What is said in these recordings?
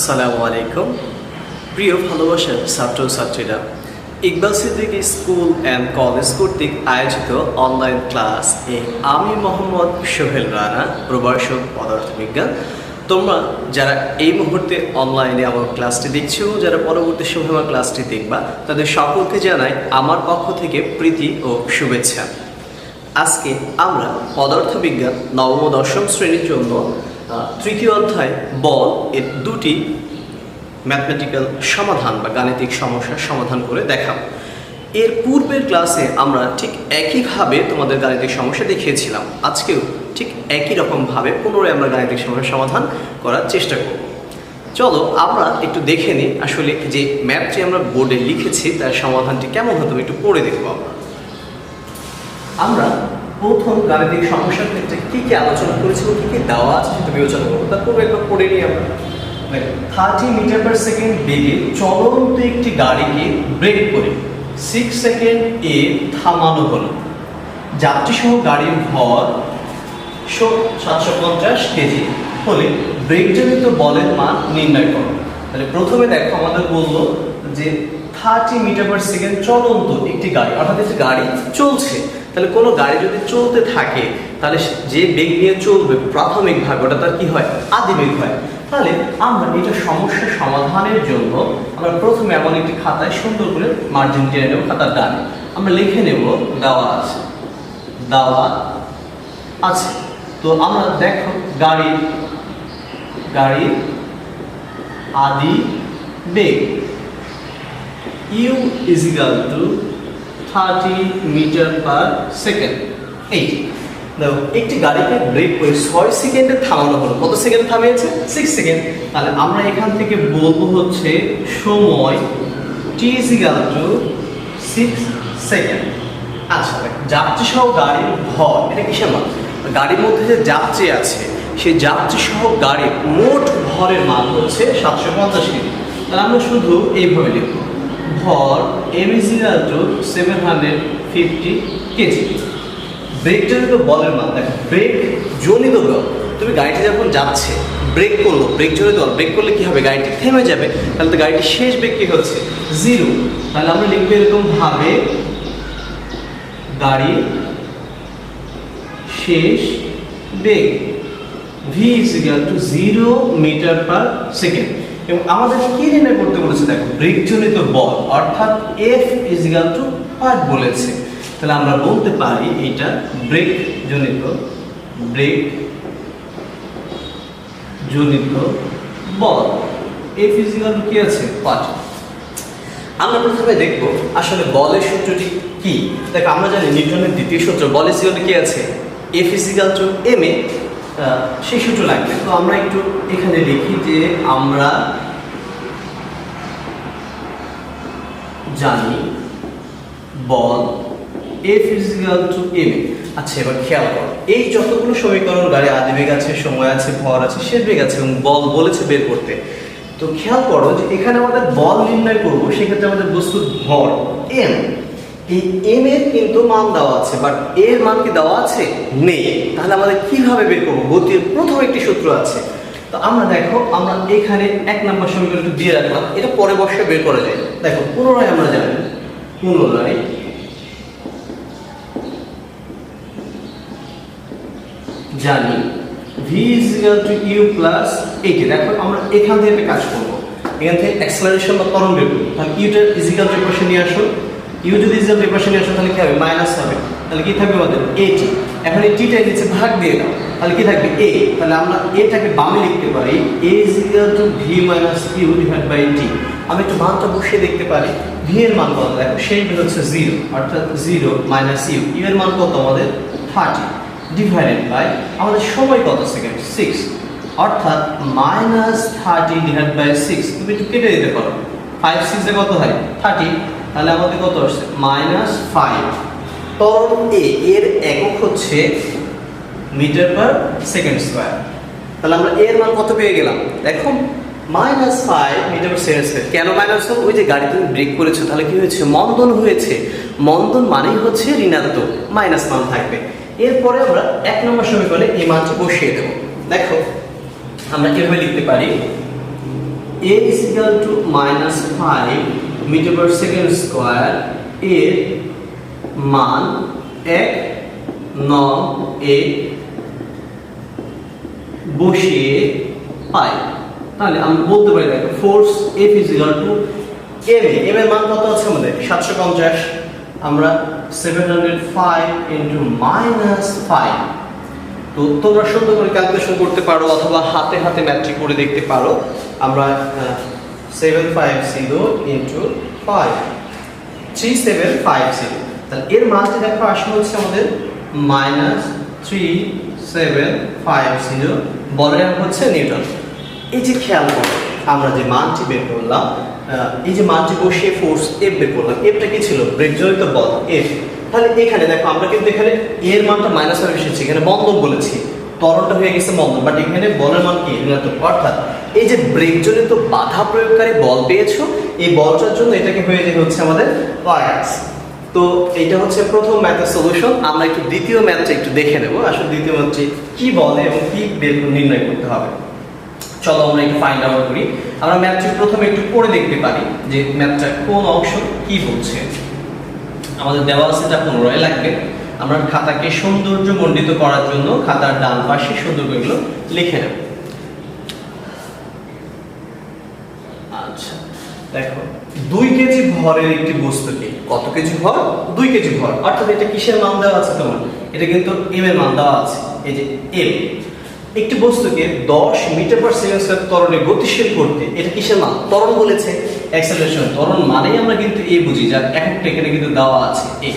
আসসালামু আলাইকুম প্রিয় ভালোবাসার ছাত্রছাত্রীরা, Iqbal Siddiqui school and college কর্তৃক আয়োজিত অনলাইন ক্লাস আমি মোহাম্মদ সোহেল রানা, প্রভাষক পদার্থবিজ্ঞান। তোমরা যারা এই মুহূর্তে অনলাইনে আমার ক্লাসটি দেখছো, যারা পরবর্তী সময় আমার ক্লাসটি দেখবা, তাদের সকলকে জানাই আমার পক্ষ থেকে প্রীতি ও শুভেচ্ছা। আজকে আমরা পদার্থবিজ্ঞান নবম ও দশম শ্রেণীর জন্য তৃতীয় অধ্যায় বল এর দুটি ম্যাথমেটিক্যাল সমাধান বা গাণিতিক সমস্যার সমাধান করে দেখাবো। এর পূর্বের ক্লাসে আমরা ঠিক একইভাবে তোমাদের গাণিতিক সমস্যা দেখিয়েছিলাম। আজকেও ঠিক একই রকমভাবে পুনরায় আমরা গাণিতিক সমস্যার সমাধান করার চেষ্টা করব। চলো আমরা একটু দেখে নিই আসলে যে ম্যাথটি আমরা বোর্ডে লিখেছি তার সমাধানটি কেমন হতো একটু পড়ে দেখবো। আমরা প্রথম গাণিতিক সমস্যার ক্ষেত্রে কী কী আলোচনা করেছি ও কী কী দেওয়া আছে সেটা বিবেচনা করবো। তারপরে একবার পড়ে নিই আমরা। 30 মিটার পার সেকেন্ড বেগে চলন্ত একটি গাড়িকে ব্রেক করে 6 সেকেন্ড এ থামানো হলো। যাত্রীসহ গাড়ির ভর 750 কেজি হলে ব্রেকজনিত বলের মান নির্ণয় করো। তাহলে প্রথমে দেখো আমাদের বললো যে 30 মিটার পার সেকেন্ড চলন্ত একটি গাড়ি, অর্থাৎ একটি গাড়ি চলছে। তাহলে কোনো গাড়ি যদি চলতে থাকে তাহলে যে বেগ নিয়ে চলবে প্রাথমিকভাবে ওটা তার কি হয়, আদি বেগ হয়। তাহলে আমরা এটা সমস্যা সমাধানের জন্য আমরা প্রথমে এমন একটি খাতায় সুন্দর করে মার্জিন টেনে নেব, খাতার ডানে আমরা লিখে নেব দেওয়া আছে। তো আমরা দেখো গাড়ির আদি বেগ u is equal to 30 metre per second. এই দেখো একটি গাড়িকে ব্রেক করে 6 সেকেন্ডে থামানো হলো। কত সেকেন্ড থামিয়েছে? 6 সেকেন্ড। তাহলে আমরা এখান থেকে বলবো হচ্ছে সময় t is equal to 6 second. আচ্ছা যাত্রী সহ গাড়ির ভর এটা কিসের মান? গাড়ির মধ্যে যে যাত্রী আছে সেই যাত্রী সহ গাড়ির মোট ভরের মান হচ্ছে 750 কেজি। তাহলে আমরা শুধু এইভাবে লিখবো ভর m is equal to 750 KG. Brake জনিত বলের মান দেখো, ব্রেক জনিত বল, তুমি গাড়িটি যখন যাচ্ছে ব্রেক করলো, ব্রেক জনিত বল, ব্রেক করলে কি হবে, গাড়িটি থেমে যাবে। তাহলে তো গাড়িটির শেষ বেগ কি হচ্ছে 0। তাহলে আমরা লিখবো এরকম ভাবে গাড়ির শেষ বেগ v is equal to 0 metre per second. এবং আমাদের কি নির্ণয় করতে বলেছে দেখো, ব্রেক জনিত বল অর্থাৎ F is equal to what বলেছে। তাহলে আমরা বলতে পারি এটা ব্রেক জনিত বল F is equal to কি আছে what। আমরা প্রথমে দেখব আসলে বলের সূত্রটি কি। দেখো আমরা জানি নিউটনের দ্বিতীয় সূত্র বল is equal to কি আছে F is equal to ma, সেই সূত্র লাগবে। তো আমরা একটু এখানে লিখি যে আমরা জানি বল F is equal to ma। আচ্ছা এবার খেয়াল করো, এই যতগুলো সমীকরণ গাড়ি আদি বেগ আছে, সময় আছে, ভর আছে, শেষ বেগ আছে এবং বল বলেছে বের করতে। তো খেয়াল করো যে এখানে আমাদের বল নির্ণয় করব, সেক্ষেত্রে আমাদের বস্তুর ভর m, এই m এর কিন্তু মান দেওয়া আছে, বাট এর মান কি দেওয়া আছে? নেই। তাহলে আমাদের কিভাবে বের করব? গতির প্রথম একটি সূত্র আছে। তো আমরা দেখো আমরা এখানে 1 নম্বর সমীকরণ একটু দিয়ে রাখলাম, এটা পরে বসে বের করা যায়। দেখো পুনরায় আমরা জানি v is equal to u plus 80। দেখো আমরা এখান থেকে একটা কাজ করব, এখান থেকে অ্যাক্সেলারেশন বা ত্বরণ বের করব। তাহলে u টা is equal to এপাশে নিয়ে আসো, u যদি is equal to এপাশে নিয়ে আসো তাহলে কি হবে, মাইনাস হবে। তাহলে কি থাকবে আমাদের 80। এখন এই টা নিচে ভাগ দিয়ে দাও, তাহলে কি থাকবে a। তাহলে আমরা এটাকে বামে লিখতে পারি a is equal to v minus u divided by t। আমি একটু মানটা বসিয়ে দেখতে পারি, v এর মান কত দেখো, সেই বের হচ্ছে 0, অর্থাৎ 0 মাইনাস u, u এর মান কত আমাদের 30 ডিভাইডেড বাই আমাদের সময় কত সেকেন্ড 6, অর্থাৎ মাইনাস 30 ডিভাইড বাই 6। তুমি একটু কেটে দিতে পারো, 5 6 এ কত হয় 30। তাহলে আমাদের কত আসছে মাইনাস 5। ত্বরণ a এর একক হচ্ছে মিটার পার সেকেন্ড স্কয়ার। তাহলে আমরা এর মান কত পেয়ে গেলাম দেখো, minus 5 metre per second square. কেন মাইনাস? ওই যে গাড়ি তুমি ব্রেক করেছো, তাহলে কি হয়েছে, মন্দন হয়েছে। মন্দন মানেই হচ্ছে ঋণাত্মক, মাইনাস মান থাকবে। এরপরে আমরা 1 নম্বর সমীকরণে এই মানটি বসিয়ে দেব। দেখো আমরা কিভাবে লিখতে পারি, a is equal to -5 metre per second square এর মান 1 বসিয়ে পাই। তাহলে আমরা বলতে পারি দেখো force F is equal to m এর মান কত আছে আমাদের 750, আমরা 705 into -5। তো তোমরা সুন্দর করে ক্যালকুলেশন করতে পারো অথবা হাতে হাতে ম্যাথটি করে দেখতে পারো। আমরা 750 into 5 3750, তাহলে এর মানটি দেখো আসলে হচ্ছে আমাদের -3750, বলের হচ্ছে নিউটন। এই যে খেয়াল করো আমরা যে মানটি বের করলাম, এই যে মানটি বসিয়ে ফোর্স F বের করলাম, Fটা কি ছিল ব্রেকজনিত বল F। তাহলে এখানে দেখো আমরা কিন্তু এখানে এর মানটা মাইনাস হয়ে এসেছে, এখানে বন্ধন বলেছি, ত্বরণটা হয়ে গেছে বন্ধন, বাট এখানে বলের মান কি ঋণাত্মক। অর্থাৎ এই যে ব্রেকজনিত বাধা প্রয়োগকারী বল পেয়েছো, এই বলটার জন্য এটাকে হয়ে যায় হচ্ছে আমাদের ফোর্স। তো এটা হচ্ছে প্রথম ম্যাথের সলিউশন। আমরা একটু দ্বিতীয় ম্যাথটা একটু দেখে নেব আসলে দ্বিতীয় ম্যাথটি কি বলে এবং কি বের নির্ণয় করতে হবে। চলো আমরা একটু ফাইন্ড আউট করি। আমরা ম্যাথটি প্রথমে একটু পড়ে দেখতে পারি যে ম্যাথটা কোন অংশ কি বলছে। আমাদের দেওয়া আছে এটা 15 লাগবে। আমরা খাতাকে সৌন্দর্যমণ্ডিত করার জন্য খাতার ডান পাশে সুন্দর করে এগুলো লিখে নেব। আচ্ছা দেখো 2 কেজি ভরের একটি বস্তুকে, কত কেজি ভর 2 কেজি ভর, অর্থাৎ এটা কিসের মান দেওয়া আছে তোমার, এটা কিন্তু m এর মান দেওয়া আছে, এই যে m। একটি বস্তুকে 10 মিটার পার সেকেন্ড স্কয়ার ত্বরণে গতিশীল করতে, এটা কিসের মান ত্বরণ বলেছে, অ্যাক্সেলারেশন। ত্বরণ মানেই আমরা কিন্তু এই বুঝি, যার এককটা এখানে কিন্তু দেওয়া আছে। এই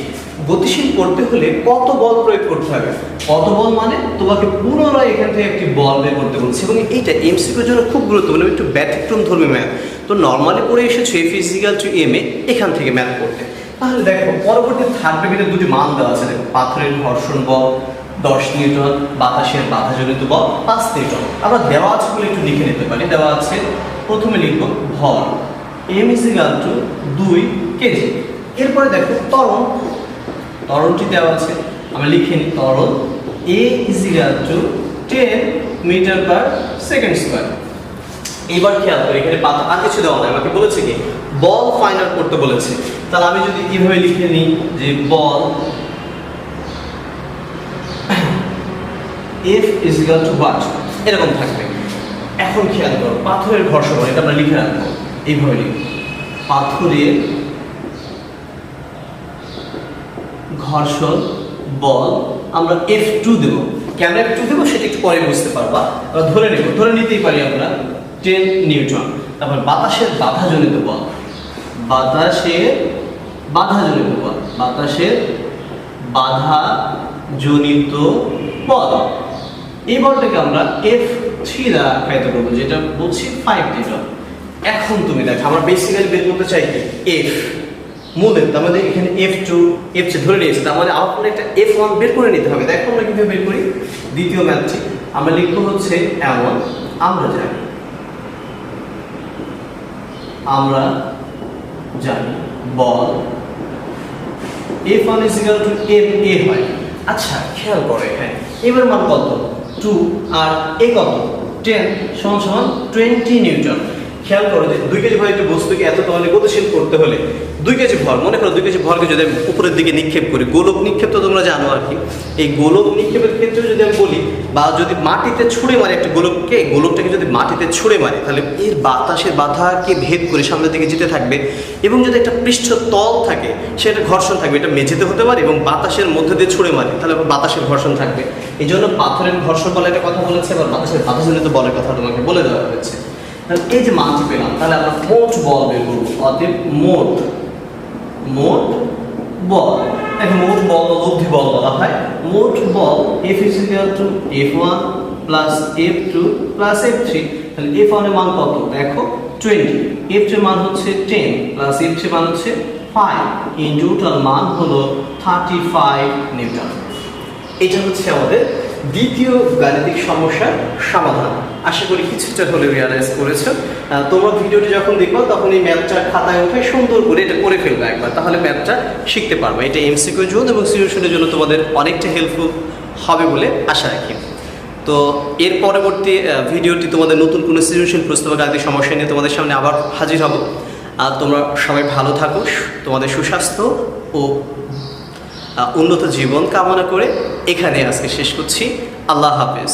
গতিশীল করতে হলে কত বল প্রয়োগ করতে হবে, কত বল মানে তোমাকে পুনরায় এখান থেকে একটি বল বের করতে বলছে, এবং এইটা এমসিকিউর জন্য খুব গুরুত্বপূর্ণ, একটু ব্যতিক্রম ধর্মী ম্যাথ। তো নরমালি পড়ে এসেছো F is equal to m এখান থেকে ম্যাথ করতে। তাহলে দেখো পরবর্তী থার্ড ব্র্যাকেটে দুটি মান দেওয়া আছে, দেখো পাথরের ঘর্ষণ বল 10 নিউটন, বাতাসের বাধাজনিত বল 5 নিউটন। আমরা দেওয়া আছে বলে একটু লিখে নিতে পারি। দেওয়া আছে প্রথমে লিখব ভর m is equal to 2 KG. এরপরে দেখো ত্বরণ, ত্বরণটি দেওয়া আছে, আমরা লিখে নিই ত্বরণ a is equal to 10 metre per second square. এবার খেয়াল করি এখানে আর কিছু দেওয়া নাই, আমাকে বলেছে কি বল ফাইন্ড আউট করতে বলেছে। তাহলে আমি যদি এইভাবে লিখে নিই যে বল F is equal to what, এরকম থাকবে। এখন খেয়াল করো পাথরের ঘর্ষণ বল, এটা আমরা লিখে রাখবো এইভাবে লিখব, পাথরের ঘর্ষণ বল আমরা F2 দেব। কেন F2 দেব সেটা একটু পরে বুঝতে পারবা। আমরা ধরে নেব, ধরে নিতেই পারি আমরা 10 নিউটন। তারপর বাতাসের বাধাজনিত বল, বাতাসের বাধাজনিত বল, বাতাসের বাধাজনিত বল, এই বলটাকে আমরা F3 দ্বারা আখ্যায়িত করব, যেটা বলছি 5 নিউটন। এখন তুমি দেখো আমরা বেসিক্যালি বের করতে চাই কি F মূলের, তার মানে এখানে F2 F3 ধরে নিয়েছে, তার মানে আমাদের একটা F1 বের করে নিতে হবে। দেখো আমরা কিভাবে বের করি। দ্বিতীয় ম্যাথটি আমরা লিখব হচ্ছে এমন, আমরা জানি বল F1 is equal to ma হয়। আচ্ছা খেয়াল করো এখানে এবার মান কত 2 আর a কত 10 সমান 20 নিউটন। খেয়াল করো যে 2 কেজি ভর একটা বস্তুকে এত তলে গতিশীল করতে হলে 2 কেজি ভর, মনে করো 2 কেজি ভরকে যদি আমি উপরের দিকে নিক্ষেপ করি, গোলক নিক্ষেপ তো তোমরা জানো আর কি। এই গোলক নিক্ষেপের ক্ষেত্রে যদি আমি বলি বা যদি মাটিতে ছুঁড়ে মারি একটা গোলককে, গোলকটাকে যদি মাটিতে ছুঁড়ে মারি তাহলে এর বাতাসের বাধাকে ভেদ করে সামনের দিকে যেতে থাকবে, এবং যদি একটা পৃষ্ঠ তল থাকে সেটা ঘর্ষণ থাকবে, এটা মেঝেতে হতে পারে এবং বাতাসের মধ্যে দিয়ে ছুঁড়ে মারি তাহলে বাতাসের ঘর্ষণ থাকবে। এই জন্য পাথরের ঘর্ষণ বলে একটা কথা বলেছে, আবার বাতাসের বাধাজনিত বলের কথা তোমাকে বলে দেওয়া হয়েছে। এই যে মানটি পেলাম, তাহলে আমরা মোট বল বের করবো, অতএব মোট বল, দেখো মোট বল লব্ধি বল বলা হয়। মোট বল F is equal to F1 plus F2 plus F3। তাহলে F1 এর মান কত দেখো 20, F2 এর মান হচ্ছে 10 plus F3 মান হচ্ছে 5, ইন টোটাল মান হলো 35 নিউটন। এটা হচ্ছে আমাদের দ্বিতীয় গাণিতিক সমস্যার সমাধান। আশা করি কিছুটা হলে রিয়ালাইজ করেছো। তোমরা ভিডিওটি যখন দেখবে তখন এই ম্যাথটা খাতায় উঠে সুন্দর করে এটা করে ফেলবে একবার, তাহলে ম্যাথটা শিখতে পারবে। এটা এমসিকিউ জন্য এবং সিচুয়েশনের জন্য তোমাদের অনেকটা হেল্পফুল হবে বলে আশা রাখি। তো এর পরবর্তী ভিডিওটি তোমাদের নতুন কোনো সৃজনশীল প্রশ্ন বা গাণিতিক সমস্যা নিয়ে তোমাদের সামনে আবার হাজির হব। আর তোমরা সবাই ভালো থাকো, তোমাদের সুস্বাস্থ্য ও উন্নত জীবন কামনা করে এখানে আজকে শেষ করছি। আল্লাহ হাফেজ।